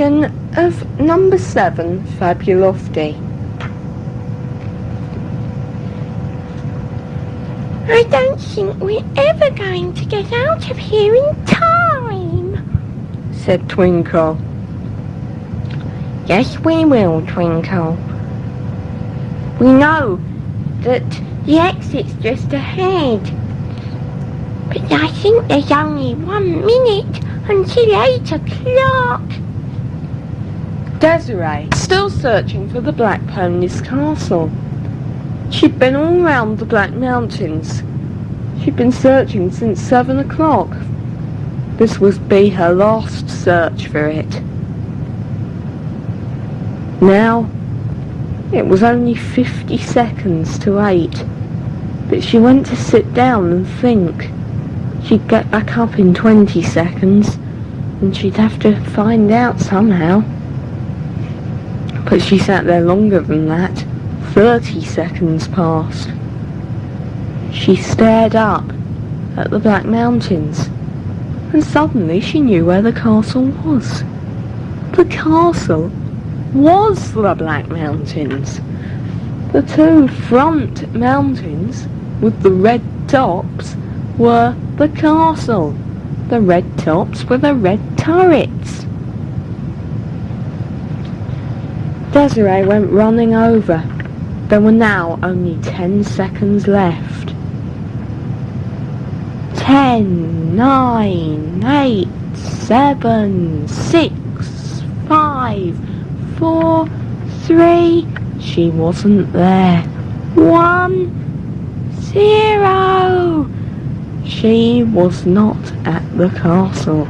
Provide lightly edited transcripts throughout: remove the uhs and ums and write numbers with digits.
fanfiction of number 7, Fabulofty. I don't think we're ever going to get out of here in time, said Twinkle. Yes, we will, Twinkle. We know that the exit's just ahead. But I think there's only 1 minute until 8 o'clock. Desiree, still searching for the Black Pony's castle. She'd been all round the Black Mountains. She'd been searching since 7 o'clock. This would be her last search for it. Now, it was only 50 seconds to 8, but she went to sit down and think. She'd get back up in 20 seconds, and she'd have to find out somehow. But she sat there longer than that. 30 seconds passed. She stared up at the Black Mountains, and suddenly she knew where the castle was. The castle was the Black Mountains. The 2 front mountains with the red tops were the castle. The red tops were the red turrets. Desiree went running over. There were now only 10 seconds left. 10, 9, 8, 7, 6, 5, 4, 3. She wasn't there. 1, 0. She was not at the castle.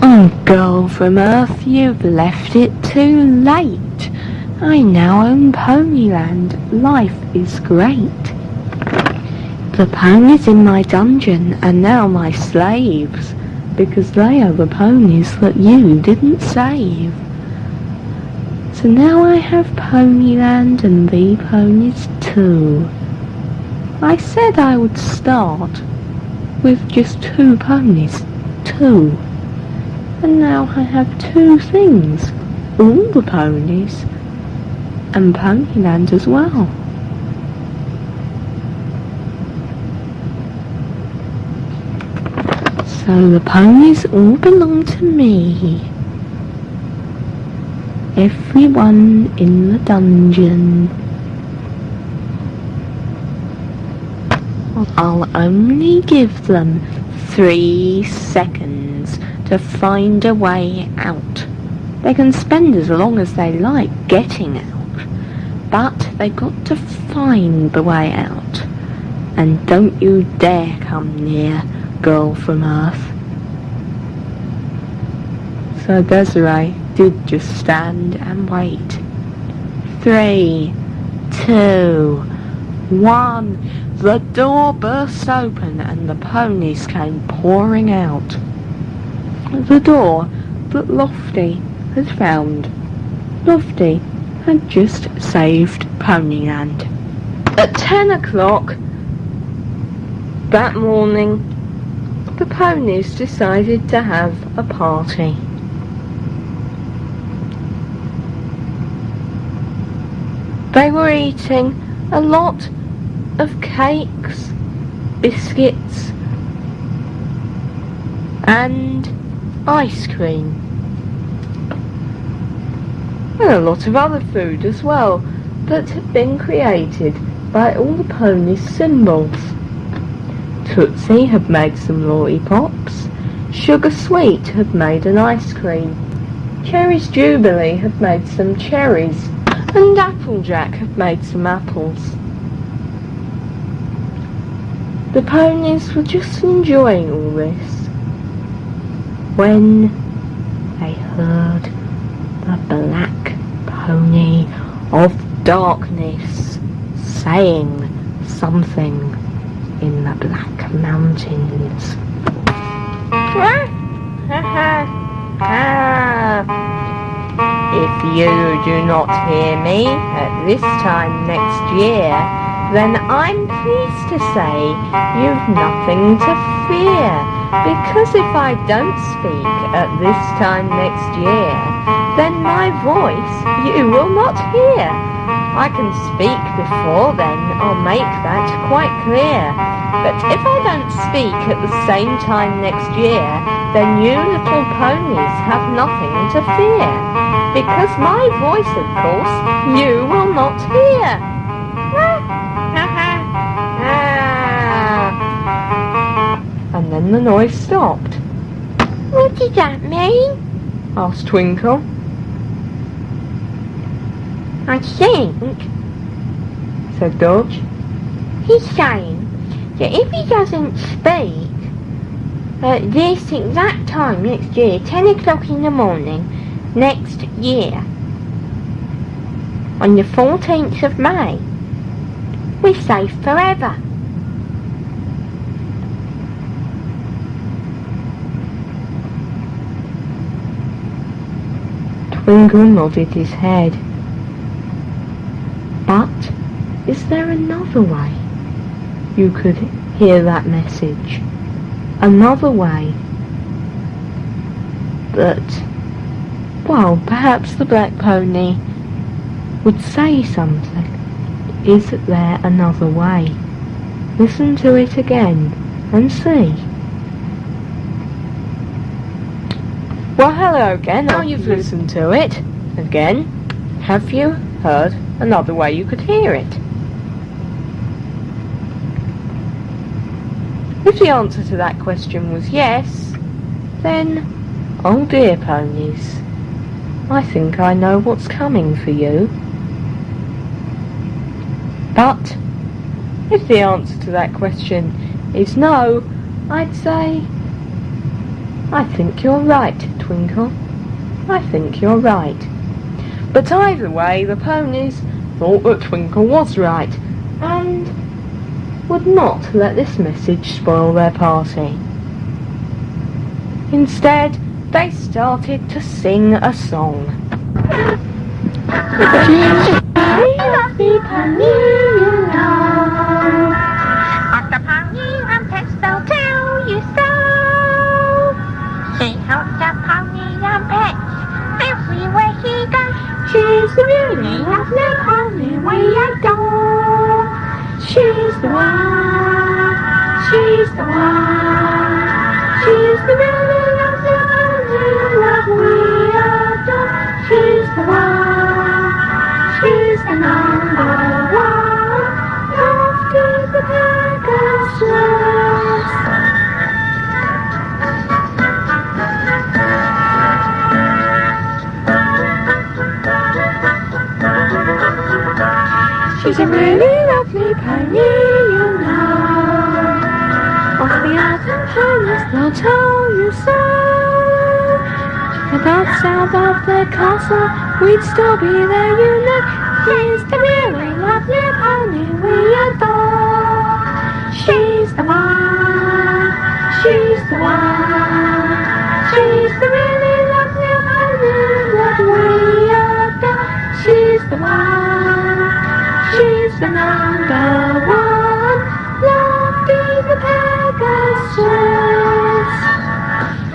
Oh, girl from Earth, you've left it too late. I now own Ponyland. Life is great. The ponies in my dungeon are now my slaves, because they are the ponies that you didn't save. So now I have Ponyland and the ponies too. I said I would start with just 2 ponies, 2. And now I have 2 things, all the ponies and Ponyland as well. So the ponies all belong to me. Everyone in the dungeon. I'll only give them 3 seconds to find a way out. They can spend as long as they like getting out, but they've got to find the way out. And don't you dare come near Girl from Earth. So Desiree did just stand and wait. 3, 2, 1. The door burst open and the ponies came pouring out. The door that Lofty had found. Lofty had just saved Ponyland. At 10 o'clock that morning, the ponies decided to have a party. They were eating a lot of cakes, biscuits, and ice cream. And a lot of other food as well that had been created by all the ponies' symbols. Tootsie had made some lollipops, Sugar Sweet had made an ice cream, Cherry's Jubilee had made some cherries, and Applejack had made some apples. The ponies were just enjoying all this when they heard the Black Pony of Darkness saying something in the Black Mountains. If you do not hear me at this time next year, then I'm pleased to say you've nothing to fear, because if I don't speak at this time next year, then my voice you will not hear. I can speak before then, I'll make that quite clear. But if I don't speak at the same time next year, then you little ponies have nothing to fear, because my voice, of course, you will not hear. And then the noise stopped. What did that mean? Asked Twinkle. I think, Said Dodge. he's saying that if he doesn't speak at this exact time next year, 10 o'clock in the morning, next year, on the 14th of May, we're safe forever. Twinkle nodded his head. But is there another way you could hear that message? Another way that, well, perhaps the black pony would say something. Is there another way? Listen to it again and see. Well, hello again. Now you've listened to it again, have you heard another way you could hear it? If the answer to that question was yes, then, oh dear ponies, I think I know what's coming for you. But if the answer to that question is no, I'd say, I think you're right, Twinkle. I think you're right. But either way, the ponies thought that Twinkle was right, and would not let this message spoil their party. Instead, they started to sing a song. Lovely pony, you know, on the Ponyland pets they'll tell you so. She helps the Ponyland pets everywhere he goes. She's the really lovely pony we adore. She's the one, she's the one. She's the really lovely pony love we adore. She's the one, she's the number one. After the Pegasus. She's a really lovely pony, you know. All the other ponies, they'll tell you so. If got south of the castle, we'd still be there, you know. She's the really lovely pony we adore. She's the one, she's the one. She's the really lovely pony that we adore. She's the one, she's the number one. Lofty the Pegasus.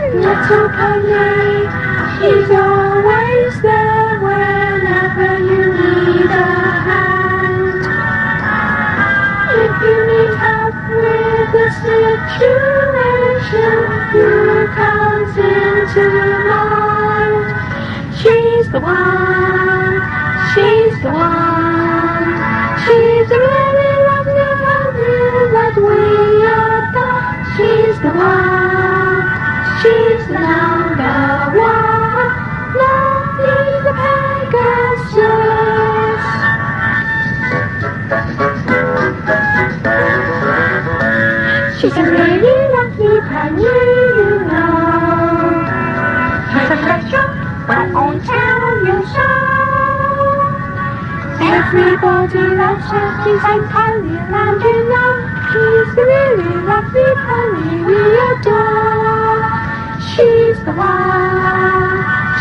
Little pony, she's always there whenever you need a hand. If you need help with a situation you comes into mind, she's the one, she's the one. She's a really lovely pony that we adore. She's the one, she's the number one. Lovely the Pegasus. She's a really lovely pony, you know. She's a treasure, well-known tell you so. Everybody loves her, she's in Ponyland, you know. She's the really lovely pony we adore. She's the one,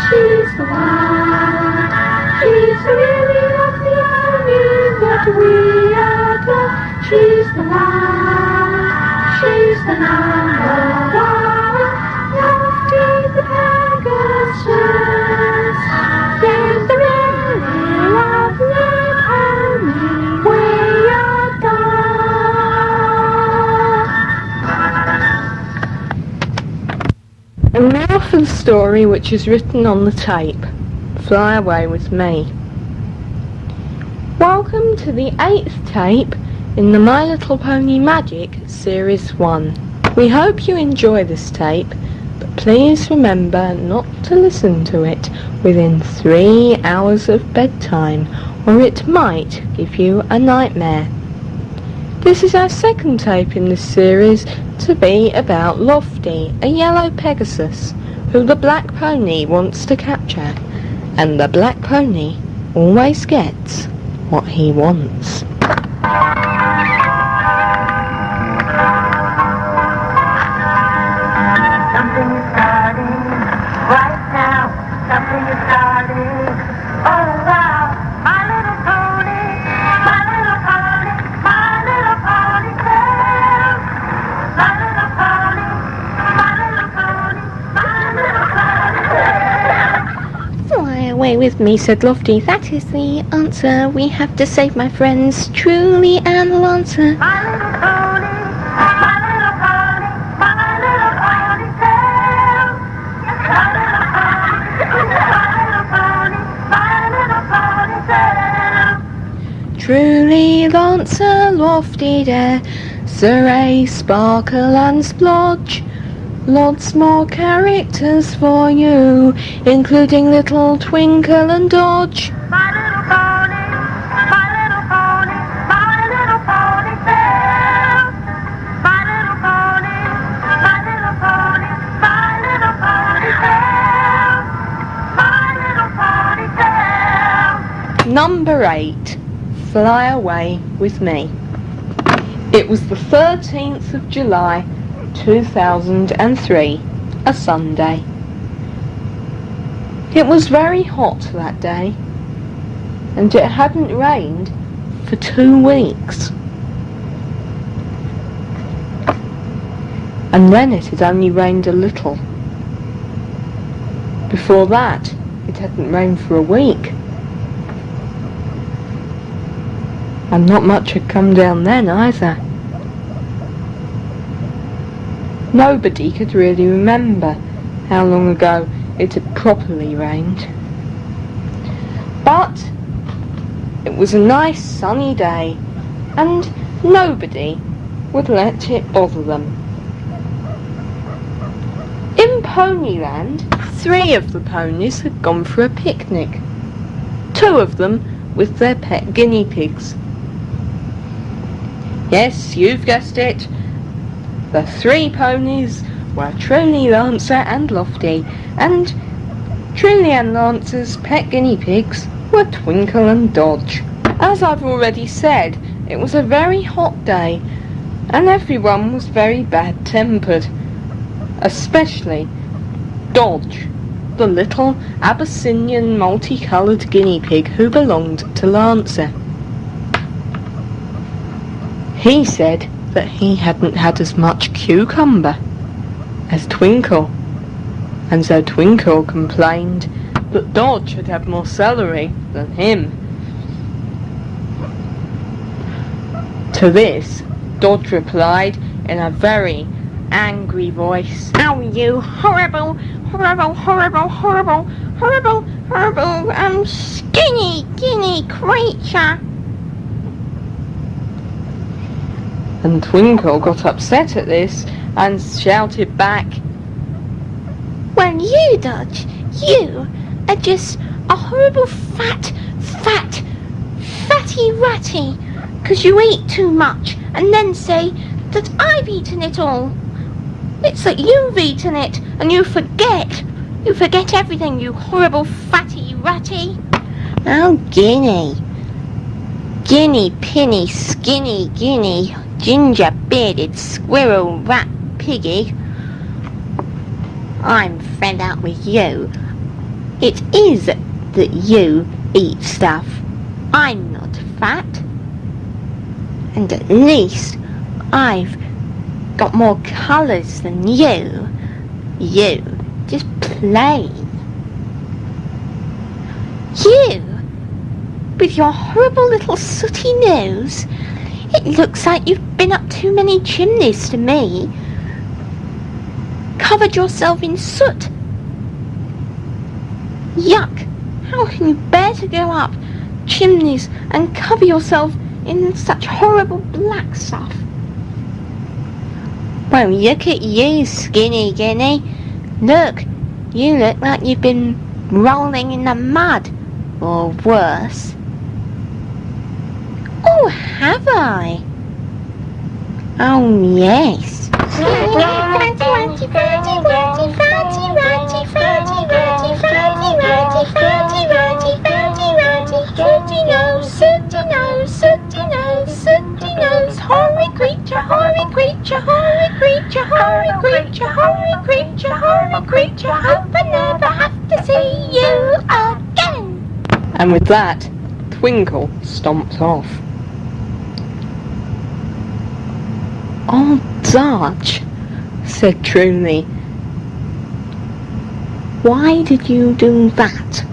she's the one. She's a really lovely pony that we adore. She's the number one. Lofty the Pegasus. She's a really lovely pony we adore. And now for the story which is written on the tape. Fly away with me. Welcome to the 8th tape in the My Little Pony Magic Series 1. We hope you enjoy this tape, but please remember not to listen to it within 3 hours of bedtime, or it might give you a nightmare. This is our 2nd tape in this series to be about Lofty, a yellow Pegasus, who the black pony wants to capture. And the black pony always gets what he wants. Something is starting right now. Something is starting. Oh wow, my little pony, my little pony, my little ponytail. My little pony, my little pony, my little ponytail. Fly away with me, said Lofty. That is the answer. We have to save my friends, Truly and Lancer. My little pony, my little pony, my little ponytail. My little pony, my little ponytail. Truly, Lancer, Lofty, Dare, Surrey, Sparkle and Splodge. Lots more characters for you, including little Twinkle and Dodge. My little pony, my little pony, my little ponytail. My little pony, my little pony, my little ponytail. My little ponytail. Number 8. Fly away with me. It was the 13th of July 2003, a Sunday. It was very hot that day, and it hadn't rained for 2 weeks. And then it had only rained a little. Before that, it hadn't rained for a week. And not much had come down then either. Nobody could really remember how long ago it had properly rained. But it was a nice sunny day, and nobody would let it bother them. In Ponyland, 3 of the ponies had gone for a picnic. 2 of them with their pet guinea pigs. Yes, you've guessed it. The 3 ponies were Truly, Lancer and Lofty, and Truly and Lancer's pet guinea pigs were Twinkle and Dodge. As I've already said, it was a very hot day, and everyone was very bad-tempered, especially Dodge, the little Abyssinian multicoloured guinea pig who belonged to Lancer. He said that he hadn't had as much cucumber as Twinkle, and so Twinkle complained that Dodge had had more celery than him. To this, Dodge replied in a very angry voice, "Oh, you horrible, horrible, horrible, horrible, horrible, horrible, skinny, guinea creature." And Twinkle got upset at this and shouted back, "Well, you, Dodge, you are just a horrible fatty ratty, 'cause you eat too much and then say that I've eaten it all. It's that you've eaten it and you forget everything, you horrible fatty ratty." "Oh, guinea, pinny, skinny, guinea, ginger-bearded squirrel rat piggy, I'm fed up with you. It is that you eat stuff. I'm not fat. And at least I've got more colours than you. You, just plain. You, with your horrible little sooty nose, it looks like you've been up too many chimneys to me. Covered yourself in soot. Yuck! How can you bear to go up chimneys and cover yourself in such horrible black stuff? Well, look at you, Skinny Guinea. Look, you look like you've been rolling in the mud, or worse. Oh, have I? Oh, yes. Horrid creature, horrid creature, horrid creature, horrid creature, horrid creature, horrid creature, hope I never have to see you again. And with that, Twinkle stomped off. "Oh, Dodge," said Truly, "why did you do that?"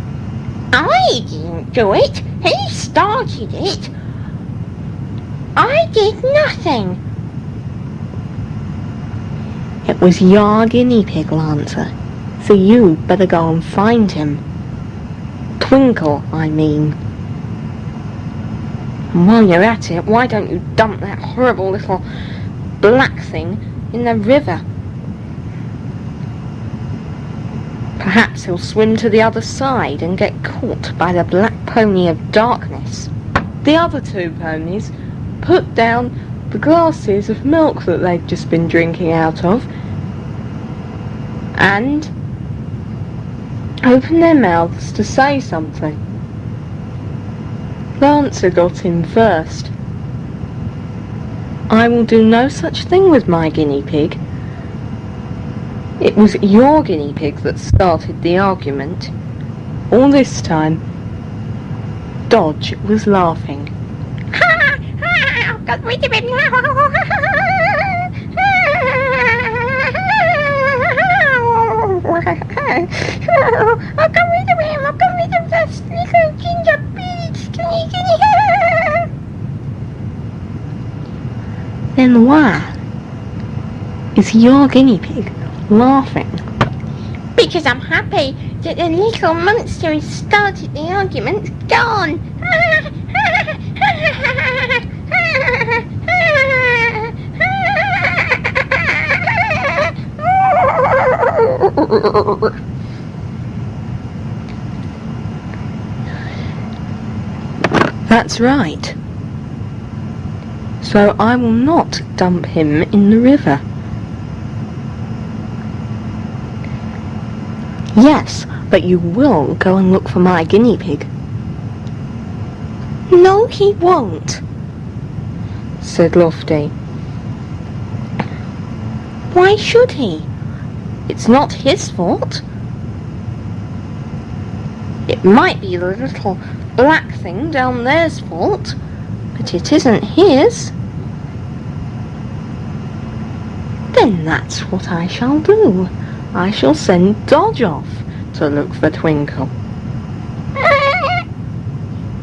I didn't do it. He started it. I did nothing. "It was your guinea pig, Lancer, so you better go and find him. Twinkle, I mean. And while you're at it, why don't you dump that horrible little black thing in the river? Perhaps he'll swim to the other side and get caught by the black pony of darkness." The other two ponies put down the glasses of milk that they'd just been drinking out of and opened their mouths to say something. Lancer got in first. "I will do no such thing with my guinea pig. It was your guinea pig that started the argument." All this time, Dodge was laughing. I've got rid of him now. I've got rid of him. I've got rid of this little ginger pig. Skinny. Then why is your guinea pig laughing? Because I'm happy that the little monster who started the argument's gone. That's right. So I will not dump him in the river. Yes, but you will go and look for my guinea pig. No, he won't, said Lofty. Why should he? It's not his fault. It might be the little black thing down there's fault, but it isn't his. Then that's what I shall do. I shall send Dodge off to look for Twinkle.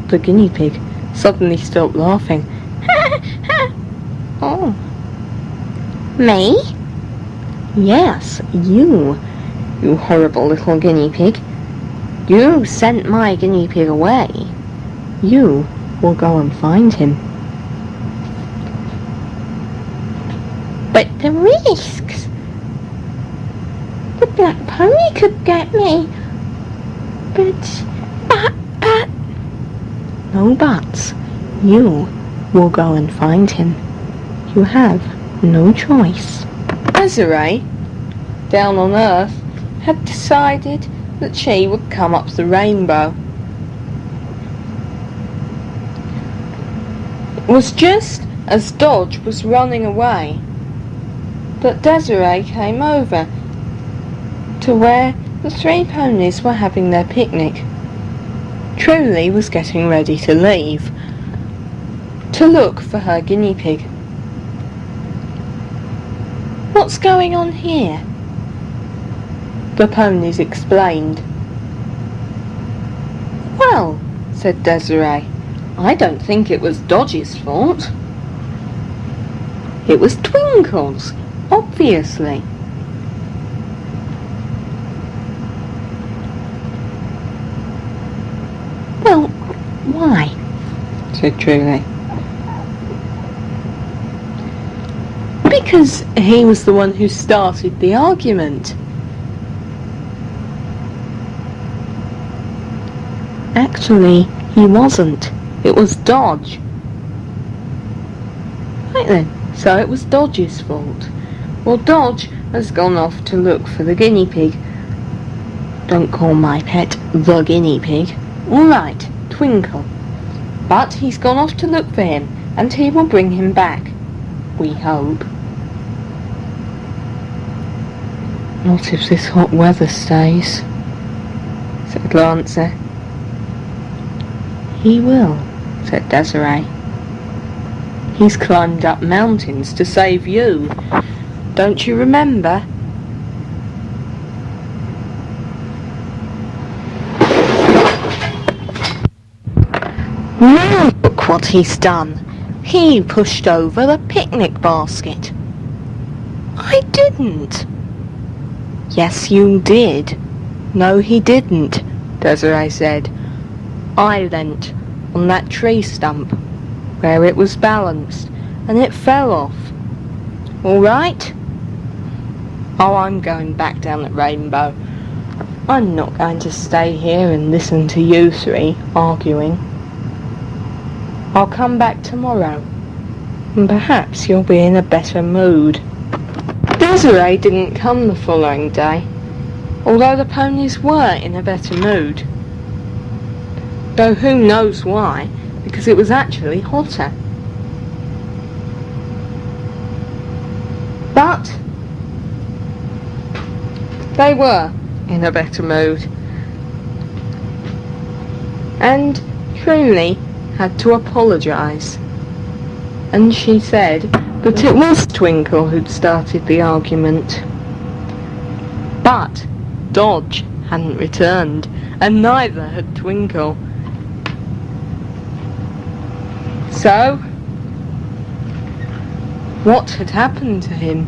The guinea pig suddenly stopped laughing. Oh. Me? Yes, you horrible little guinea pig. You sent my guinea pig away. You will go and find him. But the risks. The black pony could get me. But... No buts. You will go and find him. You have no choice. Desiree, down on Earth, had decided that she would come up the rainbow. It was just as Dodge was running away that Desiree came over to where the three ponies were having their picnic. Truly was getting ready to leave, to look for her guinea pig. "What's going on here?" the ponies explained. "Well," said Desiree, "I don't think it was Dodge's fault. It was Twinkle's, obviously." "Well, why?" said Truly. "Because he was the one who started the argument." "Actually, he wasn't. It was Dodge." "Right then, so it was Dodge's fault. Well, Dodge has gone off to look for the guinea pig. Don't call my pet the guinea pig. All right, Twinkle. But he's gone off to look for him, and he will bring him back. We hope." "Not if this hot weather stays," said Lancer. "He will," said Desiree. "He's climbed up mountains to save you. Don't you remember?" "Now look what he's done. He pushed over the picnic basket." "I didn't." "Yes, you did." "No, he didn't," Desiree said. "I leant on that tree stump where it was balanced and it fell off. All right? Oh, I'm going back down at Rainbow. I'm not going to stay here and listen to you three arguing. I'll come back tomorrow, and perhaps you'll be in a better mood." Desiree didn't come the following day, although the ponies were in a better mood. Though who knows why, because it was actually hotter. But they were in a better mood, and Truly had to apologise, and she said that it was Twinkle who'd started the argument. But Dodge hadn't returned, and neither had Twinkle. So, what had happened to him?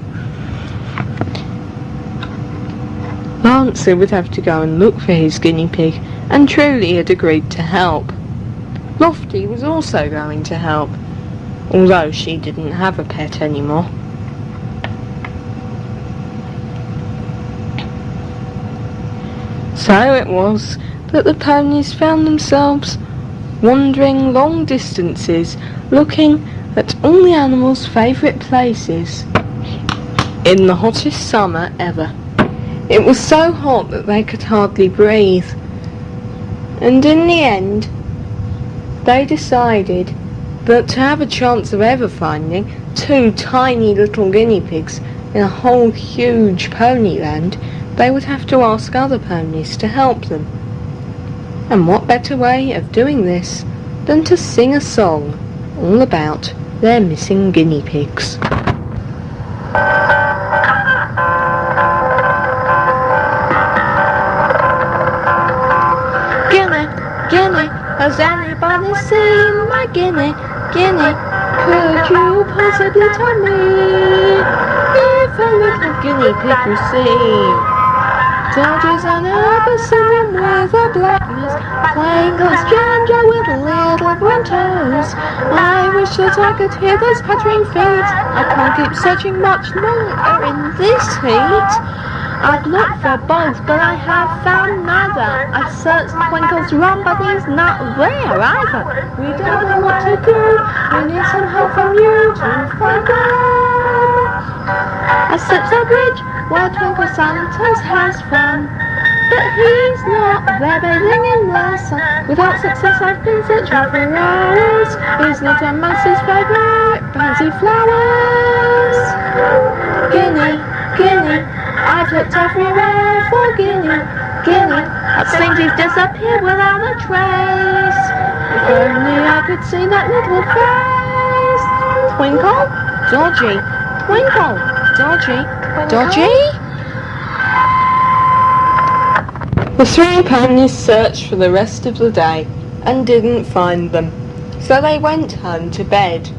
Lancer would have to go and look for his guinea pig, and Truly had agreed to help. Lofty was also going to help, although she didn't have a pet anymore. So it was that the ponies found themselves wandering long distances, looking at all the animals' favourite places in the hottest summer ever. It was so hot that they could hardly breathe, and in the end they decided that to have a chance of ever finding two tiny little guinea pigs in a whole huge Ponyland, they would have to ask other ponies to help them. And what better way of doing this than to sing a song all about their missing guinea pigs. Guinea, guinea, has anybody seen my guinea, guinea? Could you possibly tell me if a little guinea pig received? Dodges and ever singing with a blackness, playing glass banjo with little brown toes. I wish that I could hear those pattering feet. I can't keep searching much longer in this heat. I've looked for both, but I have found neither. I've searched Twinkle's room, but he's not there either. We don't know what to do. We need some help from you to find them. I searched the bridge where Twinkle Santa's house from, but he's not there bathing in the sun. Without success I've been searching for hours. He's not amongst his favourite pansy flowers. Guinea, guinea, I've looked everywhere for guinea, Guinea, it seems he's disappeared without a trace. If only I could see that little face. Twinkle, dodgy, twinkle, dodgy, dodgy. The three ponies searched for the rest of the day and didn't find them, so they went home to bed,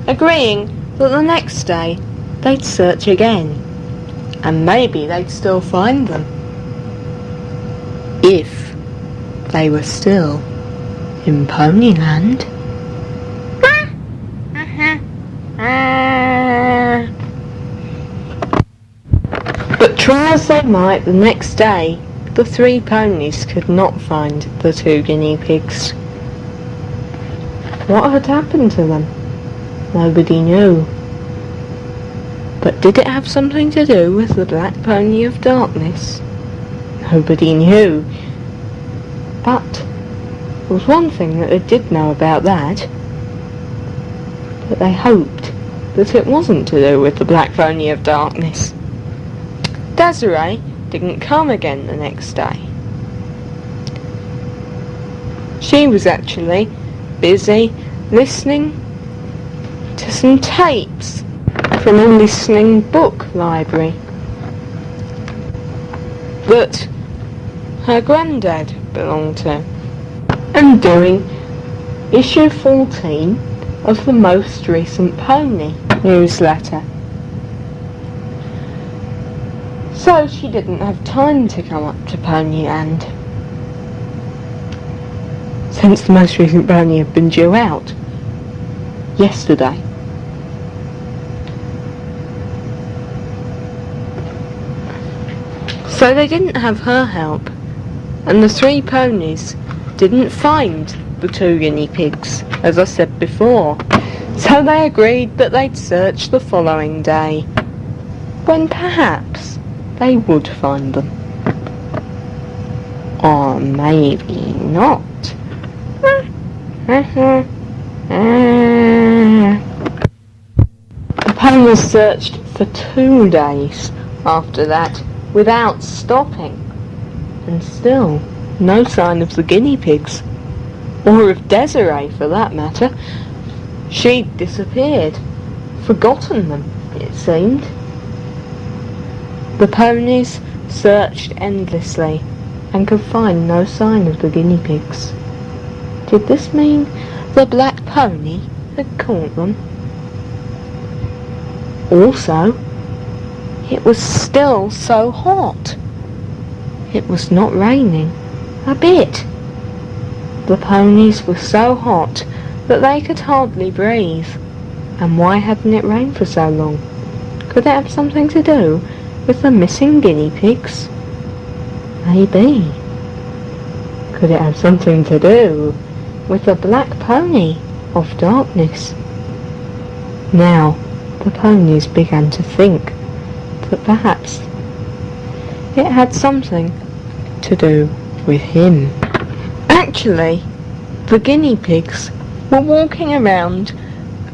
agreeing that the next day they'd search again, and maybe they'd still find them, if they were still in Ponyland. But try as they might the next day, the three ponies could not find the two guinea pigs. What had happened to them? Nobody knew. But did it have something to do with the black pony of darkness? Nobody knew. But there was one thing that they did know about that. That they hoped that it wasn't to do with the black pony of darkness. Desiree didn't come again the next day. She was actually busy listening to some tapes from a listening book library that her granddad belonged to, and doing issue 14 of the most recent Pony newsletter. So she didn't have time to come up to Ponyland, since the most recent Pony had been due out yesterday. So they didn't have her help, and the three ponies didn't find the two guinea pigs, as I said before. So they agreed that they'd search the following day, when perhaps they would find them. Or maybe not. The ponies searched for 2 days after that without stopping, and still no sign of the guinea pigs, or of Desiree for that matter. She'd disappeared, forgotten them, it seemed. The ponies searched endlessly and could find no sign of the guinea pigs. Did this mean the black pony had caught them? Also, it was still so hot. It was not raining a bit. The ponies were so hot that they could hardly breathe. And why hadn't it rained for so long? Could it have something to do with the missing guinea pigs? Maybe. Could it have something to do with the black pony of darkness? Now the ponies began to think that perhaps it had something to do with him. Actually, the guinea pigs were walking around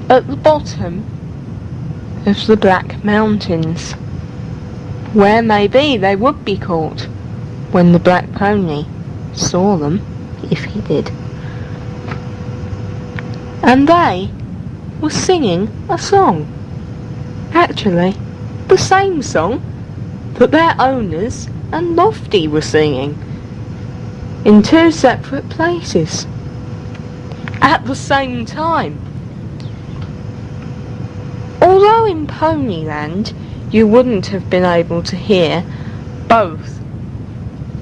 at the bottom of the Black Mountains, where maybe they would be caught when the black pony saw them, if he did. And they were singing a song. Actually, the same song that their owners and Lofty were singing, in 2 separate places, at the same time. Although in Ponyland you wouldn't have been able to hear both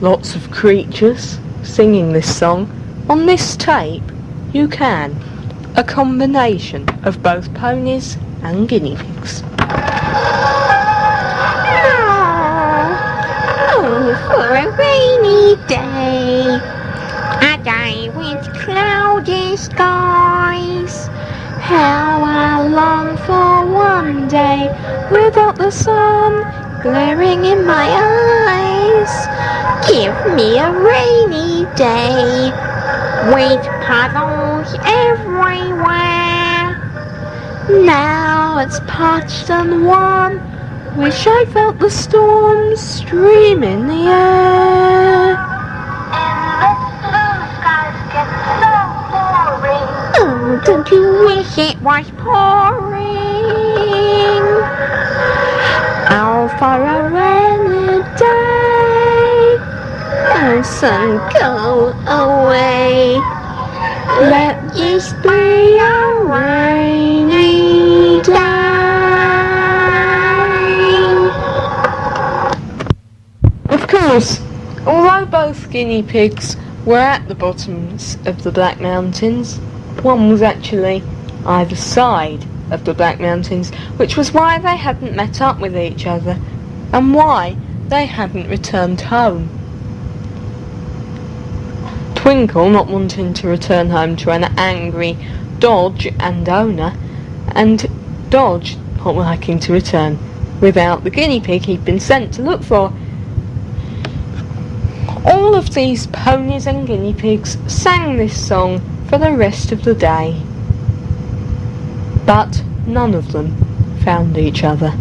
lots of creatures singing this song, on this tape you can. A combination of both ponies and guinea pigs. Oh, for a rainy day, a day with cloudy skies. How I long for one day without the sun glaring in my eyes. Give me a rainy day with puddles everywhere. Now it's parched and warm. Wish I felt the storm stream in the air. was pouring. All for a rainy day. Oh, sun, go away. Let this be a rainy day. Of course, although both guinea pigs were at the bottoms of the Black Mountains, one was actually either side of the Black Mountains, which was why they hadn't met up with each other, and why they hadn't returned home. Twinkle not wanting to return home to an angry Dodge and owner, and Dodge not liking to return without the guinea pig he'd been sent to look for. All of these ponies and guinea pigs sang this song for the rest of the day, but none of them found each other.